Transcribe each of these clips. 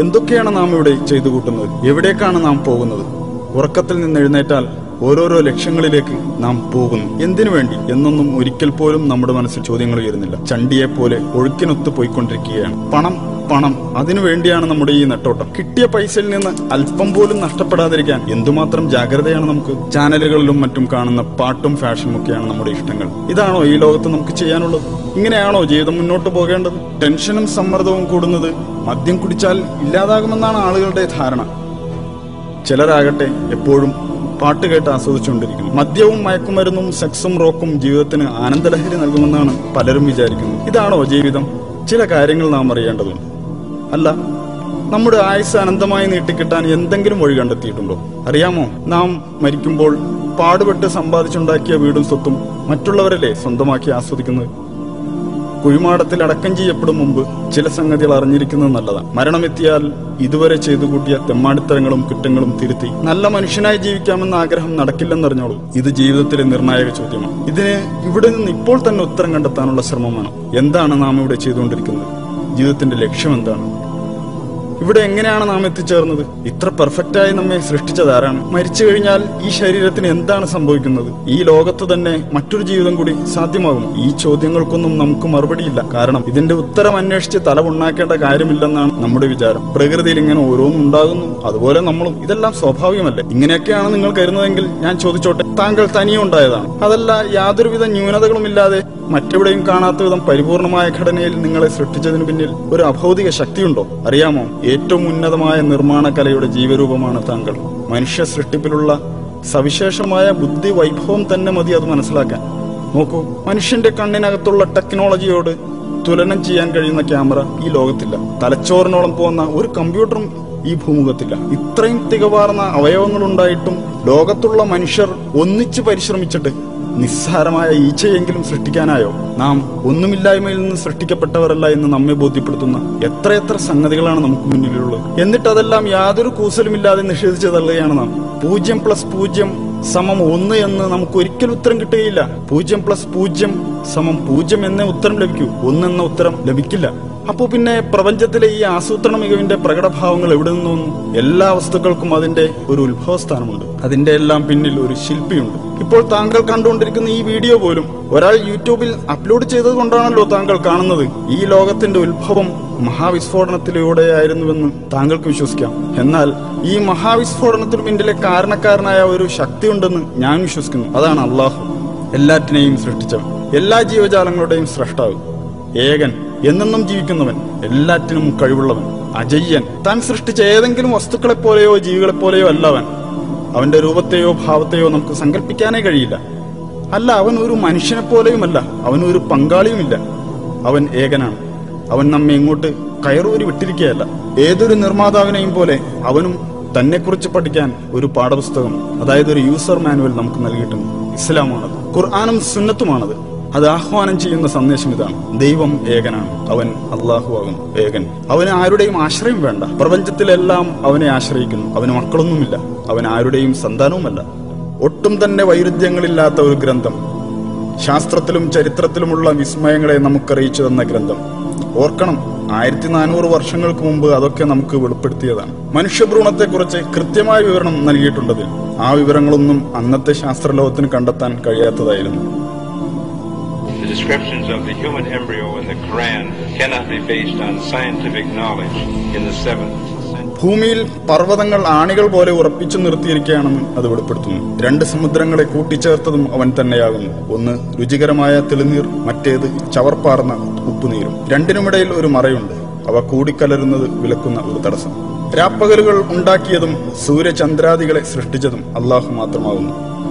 എന്തൊക്കെയാണ് നാം ഇവിടെ ചെയ്തു കൂട്ടുന്നത്? എവിടേക്കാണ് നാം പോകുന്നത്? ഉറക്കത്തിൽ നിന്ന് എഴുന്നേറ്റാൽ ഓരോരോ ലക്ഷ്യങ്ങളിലേക്ക് നാം പോകുന്നു. എന്തിനു വേണ്ടി എന്നൊന്നും ഒരിക്കൽ പോലും നമ്മുടെ മനസ്സിൽ ചോദ്യങ്ങൾ ഉയരുന്നില്ല. ചണ്ടിയെ പോലെ ഒഴുക്കിനൊത്ത് പോയിക്കൊണ്ടിരിക്കുകയാണ്. പണം പണം, അതിനു വേണ്ടിയാണ് നമ്മുടെ ഈ നെട്ടോട്ടം. കിട്ടിയ പൈസയിൽ നിന്ന് അല്പം പോലും നഷ്ടപ്പെടാതിരിക്കാൻ എന്തുമാത്രം ജാഗ്രതയാണ് നമുക്ക്. ചാനലുകളിലും മറ്റും കാണുന്ന പാട്ടും ഫാഷനും ഒക്കെയാണ് നമ്മുടെ ഇഷ്ടങ്ങൾ. ഇതാണോ ഈ ലോകത്ത് നമുക്ക് ചെയ്യാനുള്ളത്? ഇങ്ങനെയാണോ ജീവിതം മുന്നോട്ട് പോകേണ്ടത്? ടെൻഷനും സമ്മർദ്ദവും കൂടുന്നത് മദ്യം കുടിച്ചാൽ ഇല്ലാതാകുമെന്നാണ് ആളുകളുടെ ധാരണ. ചിലരാകട്ടെ എപ്പോഴും പാട്ട് കേട്ട് ആസ്വദിച്ചുകൊണ്ടിരിക്കുന്നു. മദ്യവും മയക്കുമരുന്നും സെക്സും റോക്കും ജീവിതത്തിന് ആനന്ദലഹരി നൽകുമെന്നാണ് പലരും വിചാരിക്കുന്നത്. ഇതാണോ ജീവിതം? ചില കാര്യങ്ങൾ നാം അറിയേണ്ടതുണ്ട്. അല്ല, നമ്മുടെ ആയുസ് അനന്തമായി നീട്ടിക്കിട്ടാൻ എന്തെങ്കിലും വഴി കണ്ടെത്തിയിട്ടുണ്ടോ? അറിയാമോ, നാം മരിക്കുമ്പോൾ പാടുപെട്ട് സമ്പാദിച്ചുണ്ടാക്കിയ വീടും സ്വത്തും മറ്റുള്ളവരല്ലേ സ്വന്തമാക്കി ആസ്വദിക്കുന്നത്? കുഴിമാടത്തിൽ അടക്കം ചെയ്യപ്പെടും മുമ്പ് ചില സംഗതികൾ അറിഞ്ഞിരിക്കുന്നത് നല്ലതാണ്. മരണമെത്തിയാൽ ഇതുവരെ ചെയ്തു കൂട്ടിയ തെമ്മാടിത്തരങ്ങളും കുറ്റങ്ങളും തിരുത്തി നല്ല മനുഷ്യനായി ജീവിക്കാമെന്ന ആഗ്രഹം നടക്കില്ലെന്നറിഞ്ഞോളൂ. ഇത് ജീവിതത്തിലെ നിർണായക ചോദ്യമാണ്. ഇതിന് ഇവിടെ നിന്ന് ഇപ്പോൾ തന്നെ ഉത്തരം കണ്ടെത്താനുള്ള ശ്രമമാണ്. എന്താണ് നാം ഇവിടെ ചെയ്തുകൊണ്ടിരിക്കുന്നത്? ജീവിതത്തിന്റെ ലക്ഷ്യം എന്താണ്? ഇവിടെ എങ്ങനെയാണ് നാം എത്തിച്ചേർന്നത്? ഇത്ര പെർഫെക്റ്റായി നമ്മെ സൃഷ്ടിച്ചതാരാണ്? മരിച്ചു കഴിഞ്ഞാൽ ഈ ശരീരത്തിന് എന്താണ് സംഭവിക്കുന്നത്? ഈ ലോകത്ത് തന്നെ മറ്റൊരു ജീവിതം കൂടി സാധ്യമാകും? ഈ ചോദ്യങ്ങൾക്കൊന്നും നമുക്ക് മറുപടിയില്ല. കാരണം ഇതിന്റെ ഉത്തരം അന്വേഷിച്ച് തല ഉണ്ടാക്കേണ്ട കാര്യമില്ലെന്നാണ് നമ്മുടെ വിചാരം. പ്രകൃതിയിൽ ഇങ്ങനെ ഓരോന്നും ഉണ്ടാകുന്നു, അതുപോലെ നമ്മളും. ഇതെല്ലാം സ്വാഭാവികമല്ലേ? ഇങ്ങനെയൊക്കെയാണ് നിങ്ങൾ കരുതുന്നതെങ്കിൽ ഞാൻ ചോദിച്ചോട്ടെ, താങ്കൾ തനിയെ ഉണ്ടായതാണ്? അതല്ല യാതൊരുവിധ ന്യൂനതകളുമില്ലാതെ മറ്റെവിടെയും കാണാത്ത വിധം പരിപൂർണമായ ഘടനയിൽ നിങ്ങളെ സൃഷ്ടിച്ചതിനു പിന്നിൽ ഒരു അഭൗതിക ശക്തിയുണ്ടോ? അറിയാമോ, ഏറ്റവും ഉന്നതമായ നിർമ്മാണ കലയുടെ ജീവരൂപമാണ് താങ്കൾ. മനുഷ്യ സൃഷ്ടിപ്പിലുള്ള സവിശേഷമായ ബുദ്ധി വൈഭവം തന്നെ മതി അത് മനസ്സിലാക്കാൻ. നോക്കൂ, മനുഷ്യന്റെ കണ്ണിനകത്തുള്ള ടെക്നോളജിയോട് തുലനം ചെയ്യാൻ കഴിയുന്ന ക്യാമറ ഈ ലോകത്തില്ല. തലച്ചോറിനോളം പോകുന്ന ഒരു കമ്പ്യൂട്ടറും ഈ ഭൂമുഖത്തില്ല. ഇത്രയും തികവാർന്ന അവയവങ്ങളുണ്ടായിട്ടും ലോകത്തുള്ള മനുഷ്യർ ഒന്നിച്ച് പരിശ്രമിച്ചിട്ട് നിസ്സാരമായ ഈച്ചയെങ്കിലും സൃഷ്ടിക്കാനായോ? നാം ഒന്നുമില്ലായ്മയിൽ നിന്ന് സൃഷ്ടിക്കപ്പെട്ടവരല്ല എന്ന് നമ്മെ ബോധ്യപ്പെടുത്തുന്ന എത്രയെത്ര സംഗതികളാണ് നമുക്ക് മുന്നിലുള്ളത്. എന്നിട്ട് അതെല്ലാം യാതൊരു കൂസലുമില്ലാതെ നിഷേധിച്ചു തള്ളുകയാണ് നാം. 0+0=1 എന്ന് നമുക്ക് ഒരിക്കലും ഉത്തരം കിട്ടുകയില്ല. 0+0=0 എന്നേ ഉത്തരം ലഭിക്കൂ. 1 എന്ന ഉത്തരം ലഭിക്കില്ല. അപ്പോ പിന്നെ പ്രപഞ്ചത്തിലെ ഈ ആസൂത്രണ മികവിന്റെ പ്രകടഭാവങ്ങൾ എവിടെ നിന്ന് വന്നു? എല്ലാ വസ്തുക്കൾക്കും അതിന്റെ ഒരു ഉത്ഭവസ്ഥാനമുണ്ട്. അതിന്റെ എല്ലാം പിന്നിൽ ഒരു ശില്പിയുണ്ട്. ഇപ്പോൾ താങ്കൾ കണ്ടുകൊണ്ടിരിക്കുന്ന ഈ വീഡിയോ പോലും ഒരാൾ യൂട്യൂബിൽ അപ്ലോഡ് ചെയ്തത് കൊണ്ടാണല്ലോ താങ്കൾ കാണുന്നത്. ഈ ലോകത്തിന്റെ ഉത്ഭവം മഹാവിസ്ഫോടനത്തിലൂടെയായിരുന്നുവെന്ന് താങ്കൾക്ക് വിശ്വസിക്കാം. എന്നാൽ ഈ മഹാവിസ്ഫോടനത്തിന് പിന്നിലെ കാരണക്കാരനായ ഒരു ശക്തിയുണ്ടെന്ന് ഞാൻ വിശ്വസിക്കുന്നു. അതാണ് അള്ളാഹു, എല്ലാറ്റിനെയും സൃഷ്ടിച്ചവൻ, എല്ലാ ജീവജാലങ്ങളുടെയും സ്രഷ്ടാവ്, ഏകൻ, എന്നെന്നും ജീവിക്കുന്നവൻ, എല്ലാറ്റിനും കഴിവുള്ളവൻ, അജയ്യൻ. താൻ സൃഷ്ടിച്ച ഏതെങ്കിലും വസ്തുക്കളെ പോലെയോ ജീവികളെ പോലെയോ അല്ല അവൻ. അവന്റെ രൂപത്തെയോ ഭാവത്തെയോ നമുക്ക് സങ്കല്പിക്കാനേ കഴിയില്ല. അല്ല, അവൻ ഒരു മനുഷ്യനെ പോലെയുമല്ല, അവൻ ഒരു പങ്കാളിയുമില്ല. അവൻ ഏകനാണ്. അവൻ നമ്മെ ഇങ്ങോട്ട് കയറൂരി വിട്ടിരിക്കുകയല്ല. ഏതൊരു നിർമ്മാതാവിനെയും പോലെ അവനും തന്നെക്കുറിച്ച് പഠിക്കാൻ ഒരു പാഠപുസ്തകം, അതായത് ഒരു യൂസർ മാനുവൽ നമുക്ക് നൽകിയിട്ടുണ്ട്. ഇസ്ലാമാണത്, ഖുർആനും സുന്നത്തുമാണത്. അത് ആഹ്വാനം ചെയ്യുന്ന സന്ദേശം ഇതാണ്: ദൈവം ഏകനാണ്, അവൻ അള്ളാഹു ആകുന്നു ഏകൻ. അവന് ആരുടെയും ആശ്രയം വേണ്ട. പ്രപഞ്ചത്തിലെല്ലാം അവനെ ആശ്രയിക്കുന്നു. അവന് മക്കളൊന്നുമില്ല, അവൻ ആരുടെയും സന്താനവുമല്ല. ഒട്ടും തന്നെ വൈരുദ്ധ്യങ്ങളില്ലാത്ത ഒരു ഗ്രന്ഥം, ശാസ്ത്രത്തിലും ചരിത്രത്തിലുമുള്ള വിസ്മയങ്ങളെ നമുക്കറിയിച്ചു തന്ന ഗ്രന്ഥം. ഓർക്കണം, 1400 വർഷങ്ങൾക്ക് മുമ്പ് അതൊക്കെ നമുക്ക് വെളിപ്പെടുത്തിയതാണ്. മനുഷ്യഭ്രൂണത്തെക്കുറിച്ച് കൃത്യമായ വിവരണം നൽകിയിട്ടുണ്ടതിൽ. ആ വിവരങ്ങളൊന്നും അന്നത്തെ ശാസ്ത്രലോകത്തിന് കണ്ടെത്താൻ കഴിയാത്തതായിരുന്നു. The descriptions of the human embryo in the Quran cannot be based on scientific knowledge in the 7th century. ഭൂമിയിൽ പർവ്വതങ്ങൾ ആണികൾ പോലെ ഉറപ്പിച്ചു നിർത്തിയിരിക്കുകയാണെന്ന് അത് വെളിപ്പെടുത്തുന്നു. 2 സമുദ്രങ്ങളെ കൂട്ടിച്ചേർത്തതും അവൻ തന്നെയാകുന്നു. ഒന്ന് രുചികരമായ തെളിനീർ, മറ്റേത് ചവർപ്പാർന്ന ഉപ്പുനീരും. രണ്ടിനുമിടയിൽ ഒരു മറയുണ്ട്. അവ കൂടിക്കലരുന്നത് വിലക്കുന്ന ഒരു തടസ്സം. രാപ്പകലുകൾ ഉണ്ടാക്കിയതും സൂര്യചന്ദ്രാദികളെ സൃഷ്ടിച്ചതും അള്ളാഹു മാത്രമാകുന്നു.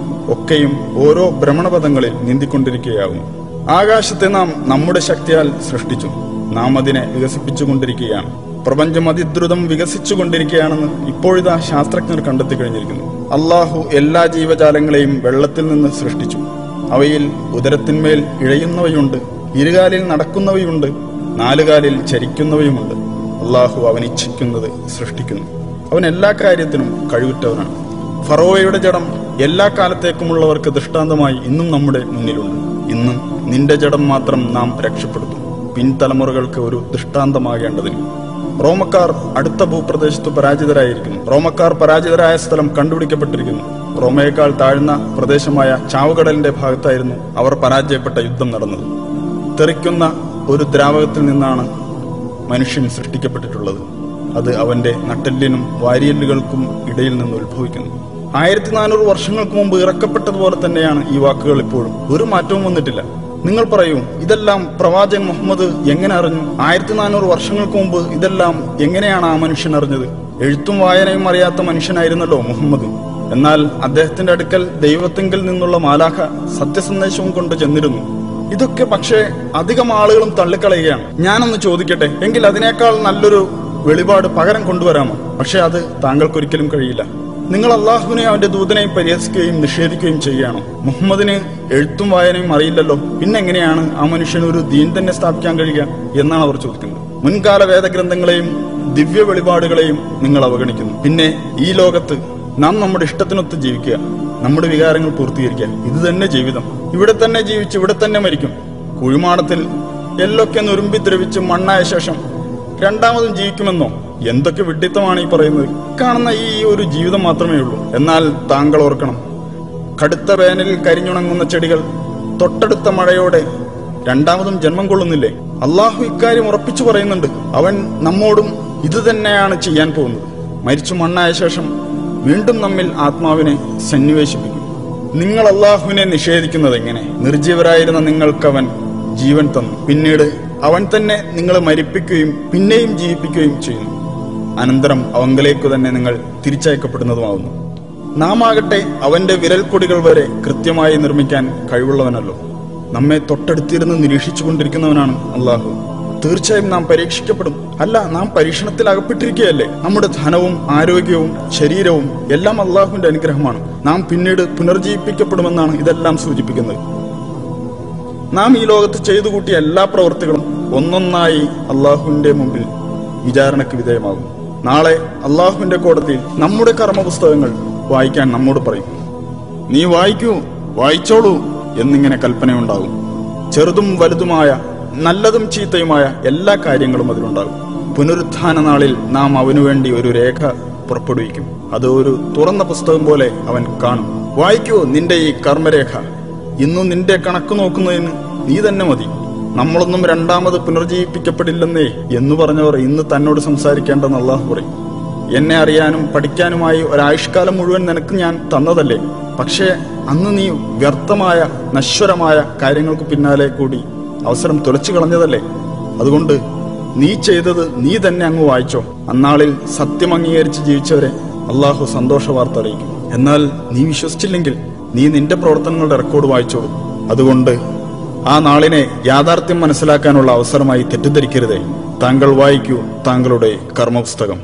ഒക്കെയും ഓരോ ഭ്രമണപഥങ്ങളിൽ നീന്തിക്കൊണ്ടിരിക്കുകയാകുന്നു. ആകാശത്തെ നാം നമ്മുടെ ശക്തിയാൽ സൃഷ്ടിച്ചു. നാം അതിനെ വികസിപ്പിച്ചുകൊണ്ടിരിക്കുകയാണ്. പ്രപഞ്ചം അതിദ്രുതം വികസിച്ചുകൊണ്ടിരിക്കുകയാണെന്ന് ഇപ്പോഴിതാ ശാസ്ത്രജ്ഞർ കണ്ടെത്തി കഴിഞ്ഞിരിക്കുന്നു. അള്ളാഹു എല്ലാ ജീവജാലങ്ങളെയും വെള്ളത്തിൽ നിന്ന് സൃഷ്ടിച്ചു. അവയിൽ ഉദരത്തിന്മേൽ ഇഴയുന്നവയുണ്ട്, ഇരുകാലിൽ നടക്കുന്നവയുണ്ട്, 4 കാലിൽ ചരിക്കുന്നവയുമുണ്ട്. അള്ളാഹു അവൻ ഇച്ഛിക്കുന്നത് സൃഷ്ടിക്കുന്നു. അവൻ എല്ലാ കാര്യത്തിനും കഴിവുറ്റവനാണ്. ഫറോവയുടെ ജഡം എല്ലാ കാലത്തേക്കുമുള്ളവർക്ക് ദൃഷ്ടാന്തമായി ഇന്നും നമ്മുടെ മുന്നിലുണ്ട്. ഇന്നും നിന്റെ ജഡം മാത്രം നാം രക്ഷപ്പെടുത്തും, പിൻതലമുറകൾക്ക് ഒരു ദൃഷ്ടാന്തമാകേണ്ടതിന്. റോമക്കാർ അടുത്ത ഭൂപ്രദേശത്ത് പരാജിതരായിരിക്കുന്നു. റോമക്കാർ പരാജിതരായ സ്ഥലം കണ്ടുപിടിക്കപ്പെട്ടിരിക്കുന്നു. റോമയേക്കാൾ താഴ്ന്ന പ്രദേശമായ ചാവുകടലിന്റെ ഭാഗത്തായിരുന്നു അവർ പരാജയപ്പെട്ട യുദ്ധം നടന്നത്. തെറിക്കുന്ന ഒരു ദ്രാവകത്തിൽ നിന്നാണ് മനുഷ്യൻ സൃഷ്ടിക്കപ്പെട്ടിട്ടുള്ളത്. അത് അവന്റെ നട്ടെല്ലിനും വാരിയെല്ലുകൾക്കും ഇടയിൽ നിന്ന് ഉത്ഭവിക്കുന്നു. 1400 വർഷങ്ങൾക്ക് മുമ്പ് ഇറക്കപ്പെട്ടതുപോലെ തന്നെയാണ് ഈ വാക്കുകൾ ഇപ്പോഴും. ഒരു മാറ്റവും വന്നിട്ടില്ല. നിങ്ങൾ പറയൂ, ഇതെല്ലാം പ്രവാചകൻ മുഹമ്മദ് എങ്ങനെ അറിഞ്ഞു? 1400 വർഷങ്ങൾക്ക് മുമ്പ് ഇതെല്ലാം എങ്ങനെയാണ് ആ മനുഷ്യൻ അറിഞ്ഞത്? എഴുത്തും വായനയും അറിയാത്ത മനുഷ്യനായിരുന്നല്ലോ മുഹമ്മദ്. എന്നാൽ അദ്ദേഹത്തിന്റെ അടുക്കൽ ദൈവത്തിങ്കിൽ നിന്നുള്ള മാലാഖ സത്യസന്ദേശവും കൊണ്ട് ചെന്നിരുന്നു. ഇതൊക്കെ പക്ഷേ അധികം ആളുകളും തള്ളിക്കളയുകയാണ്. ഞാനൊന്ന് ചോദിക്കട്ടെ, എങ്കിൽ അതിനേക്കാൾ നല്ലൊരു വെളിപാട് പകരം കൊണ്ടുവരാമോ? പക്ഷെ അത് താങ്കൾക്കൊരിക്കലും കഴിയില്ല. നിങ്ങൾ അള്ളാഹുവിനെ അവന്റെ ദൂതനെയും പരിഹസിക്കുകയും നിഷേധിക്കുകയും ചെയ്യുകയാണോ? മുഹമ്മദിന് എഴുത്തും വായനയും അറിയില്ലല്ലോ, പിന്നെങ്ങനെയാണ് ആ മനുഷ്യന് ഒരു ദീൻ തന്നെ സ്ഥാപിക്കാൻ കഴിയുക എന്നാണ് അവർ ചോദിക്കുന്നത്. മുൻകാല വേദഗ്രന്ഥങ്ങളെയും ദിവ്യ വെളിപാടുകളെയും നിങ്ങൾ അവഗണിക്കുന്നു. പിന്നെ ഈ ലോകത്ത് നാം നമ്മുടെ ഇഷ്ടത്തിനൊത്ത് ജീവിക്കുക, നമ്മുടെ വികാരങ്ങൾ പൂർത്തീകരിക്കുക, ഇത് തന്നെ ജീവിതം. ഇവിടെ തന്നെ ജീവിച്ച് ഇവിടെ തന്നെ മരിക്കും. കുഴിമാടത്തിൽ എല്ലൊക്കെ നുരുമ്പി ദ്രവിച്ച് മണ്ണായ ശേഷം രണ്ടാമതും ജീവിക്കുമെന്നോ? എന്തൊക്കെ വിഡ്ഢിത്തമാണ് ഈ പറയുന്നത്? കാണുന്ന ഈ ഒരു ജീവിതം മാത്രമേ ഉള്ളൂ. എന്നാൽ താങ്കൾ ഓർക്കണം, കടുത്ത വേനലിൽ കരിഞ്ഞുണങ്ങുന്ന ചെടികൾ തൊട്ടടുത്ത മഴയോടെ രണ്ടാമതും ജന്മം കൊള്ളുന്നില്ലേ? അള്ളാഹു ഇക്കാര്യം ഉറപ്പിച്ചു പറയുന്നുണ്ട്. അവൻ നമ്മോടും ഇത് തന്നെയാണ് ചെയ്യാൻ പോകുന്നത്. മരിച്ചു മണ്ണായ ശേഷം വീണ്ടും നമ്മിൽ ആത്മാവിനെ സന്നിവേശിപ്പിക്കും. നിങ്ങൾ അള്ളാഹുവിനെ നിഷേധിക്കുന്നത് എങ്ങനെ? നിർജീവരായിരുന്ന നിങ്ങൾക്കവൻ ജീവൻ തന്നു. പിന്നീട് അവൻ തന്നെ നിങ്ങളെ മരിപ്പിക്കുകയും പിന്നെയും ജീവിപ്പിക്കുകയും ചെയ്യുന്നു. അനന്തരം അവങ്കലേക്ക് തന്നെ നിങ്ങൾ തിരിച്ചയക്കപ്പെടുന്നതുമാവുന്നു. നാം ആകട്ടെ അവന്റെ വിരൽക്കൊടികൾ വരെ കൃത്യമായി നിർമ്മിക്കാൻ കഴിവുള്ളവനല്ലോ. നമ്മെ തൊട്ടടുത്തിരുന്ന് നിരീക്ഷിച്ചു കൊണ്ടിരിക്കുന്നവനാണ് അള്ളാഹു. തീർച്ചയായും നാം പരീക്ഷിക്കപ്പെടും. അല്ല, നാം പരീക്ഷണത്തിൽ അകപ്പെട്ടിരിക്കുകയല്ലേ? നമ്മുടെ ധനവും ആരോഗ്യവും ശരീരവും എല്ലാം അള്ളാഹുവിന്റെ അനുഗ്രഹമാണ്. നാം പിന്നീട് പുനർജീവിപ്പിക്കപ്പെടുമെന്നാണ് ഇതെല്ലാം സൂചിപ്പിക്കുന്നത്. നാം ഈ ലോകത്ത് ചെയ്തു കൂട്ടിയ എല്ലാ പ്രവൃത്തികളും ഒന്നൊന്നായി അള്ളാഹുവിന്റെ മുമ്പിൽ വിചാരണയ്ക്ക് വിധേയമാകും. നാളെ അള്ളാഹുവിന്റെ കോടതിയിൽ നമ്മുടെ കർമ്മപുസ്തകങ്ങൾ വായിക്കാൻ നമ്മോട് പറയും. നീ വായിക്കൂ, വായിച്ചോളൂ എന്നിങ്ങനെ കൽപ്പനയുണ്ടാകും. ചെറുതും വലുതുമായ നല്ലതും ചീത്തയുമായ എല്ലാ കാര്യങ്ങളും അതിലുണ്ടാകും. പുനരുത്ഥാന നാളിൽ നാം അവനു വേണ്ടി ഒരു രേഖ പുറപ്പെടുവിക്കും. അത് ഒരു തുറന്ന പുസ്തകം പോലെ അവൻ കാണും. വായിക്കൂ നിന്റെ ഈ കർമ്മരേഖ. ഇന്നും നിന്റെ കണക്ക് നോക്കുന്നതിന് നീ തന്നെ മതി. നമ്മളൊന്നും രണ്ടാമത് പുനർജീവിപ്പിക്കപ്പെടില്ലെന്നേ എന്ന് പറഞ്ഞവർ ഇന്ന് തന്നോട് സംസാരിക്കേണ്ടെന്ന് അള്ളാഹു പറയും. എന്നെ അറിയാനും പഠിക്കാനുമായി ഒരായുഷ്കാലം മുഴുവൻ നിനക്ക് ഞാൻ തന്നതല്ലേ? പക്ഷേ അന്ന് നീ വ്യർത്ഥമായ നശ്വരമായ കാര്യങ്ങൾക്ക് പിന്നാലെ കൂടി അവസരം തുലച്ചു കളഞ്ഞതല്ലേ? അതുകൊണ്ട് നീ ചെയ്തത് നീ തന്നെ അങ്ങ് വായിച്ചോ. അന്നാളിൽ സത്യം അംഗീകരിച്ച് ജീവിച്ചവരെ അള്ളാഹു സന്തോഷ വാർത്ത അറിയിക്കും. എന്നാൽ നീ വിശ്വസിച്ചില്ലെങ്കിൽ നീ നിന്റെ പ്രവർത്തനങ്ങളുടെ റെക്കോർഡ് വായിച്ചോളൂ. അതുകൊണ്ട് ആ നാളിനെ യാഥാർത്ഥ്യം മനസ്സിലാക്കാനുള്ള അവസരമായി തെറ്റിദ്ധരിക്കരുതേ. താങ്കൾ വായിക്കൂ താങ്കളുടെ കർമ്മപുസ്തകം.